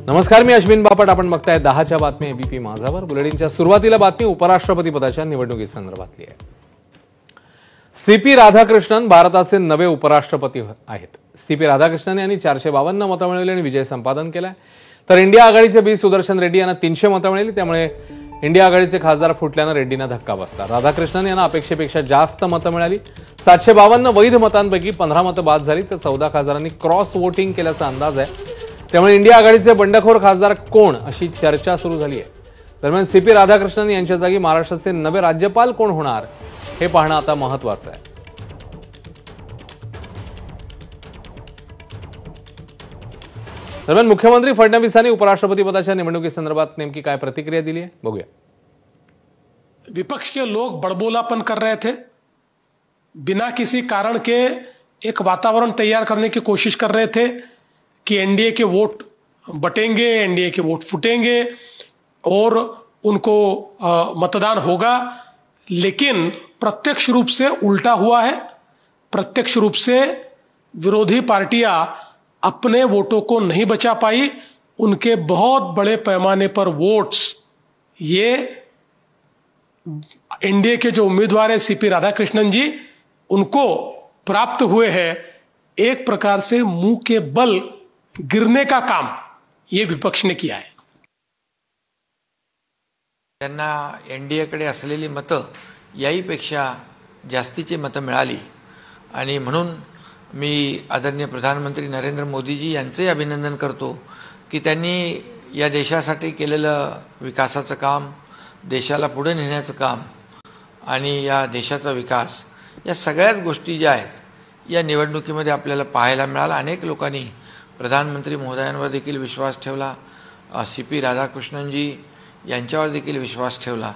नमस्कार, मी अश्विन बापट. आपण बघताय 10च्या बातमी एबीपी माझावर. बुलेटिनच्या सुरुवातीला बातमी उपराष्ट्रपती पदाच्या निवडणुकीसंदर्भातली आहे. सीपी राधाकृष्णन भारताचे नवे उपराष्ट्रपती आहेत. सीपी राधाकृष्णन यांनी 452 मतं मिळवली आणि विजय संपादन केलाय. तर इंडिया आघाडीचे बी सुदर्शन रेड्डी यांना 300 मतं मिळाली. त्यामुळे इंडिया आघाडीचे खासदार फुटल्यानं रेड्डींना धक्का बसला. राधाकृष्णन यांना अपेक्षेपेक्षा जास्त मतं मिळाली. 752 वैध मतांपैकी 15 मतं बाद झाली, तर 14 खासदारांनी क्रॉस वोटिंग केल्याचा अंदाज आहे. त्यामुळे इंडिया आघाडीचे बंडखोर खासदार कोण अशी चर्चा सुरू झाली आहे. दरम्यान सीपी राधाकृष्णन यांच्या जागी महाराष्ट्राचे नवे राज्यपाल कोण होणार हे पाहणं आता महत्त्वाचं आहे. दरम्यान मुख्यमंत्री फडणवीसांनी उपराष्ट्रपती पदाच्या निवडणुकीसंदर्भात नेमकी काय प्रतिक्रिया दिली आहे बघूया. विपक्ष के लोग बड़बोलापन कर रहे थे, बिना किसी कारण के एक वातावरण तैयार करने की कोशिश कर रहे थे कि एनडीए के वोट बटेंगे, एनडीए के वोट फूटेंगे और उनको मतदान होगा. लेकिन प्रत्यक्ष रूप से उल्टा हुआ है. प्रत्यक्ष रूप से विरोधी पार्टियां अपने वोटों को नहीं बचा पाई. उनके बहुत बड़े पैमाने पर वोट्स ये एनडीए के जो उम्मीदवार है सीपी राधाकृष्णन जी, उनको प्राप्त हुए हैं. एक प्रकार से मुंह के बल गिरने का काम ये विपक्ष ने किया है. त्यांना एनडीएकडे असलेली मतं याहीपेक्षा जास्तीची मतं मिळाली आणि म्हणून मी आदरणीय प्रधानमंत्री नरेंद्र मोदीजी यांचे अभिनंदन करतो की त्यांनी या देशासाठी केलेलं विकासाचं काम, देशाला पुढे नेण्याचं काम आणि या देशाचा विकास या सगळ्याच गोष्टी ज्या आहेत या निवडणुकीमध्ये आपल्याला पाहायला मिळाला. अनेक लोकांनी प्रधानमंत्री महोदयांवर देखील विश्वास ठेवला, सीपी राधाकृष्णनजी यांच्यावर देखील विश्वास ठेवला.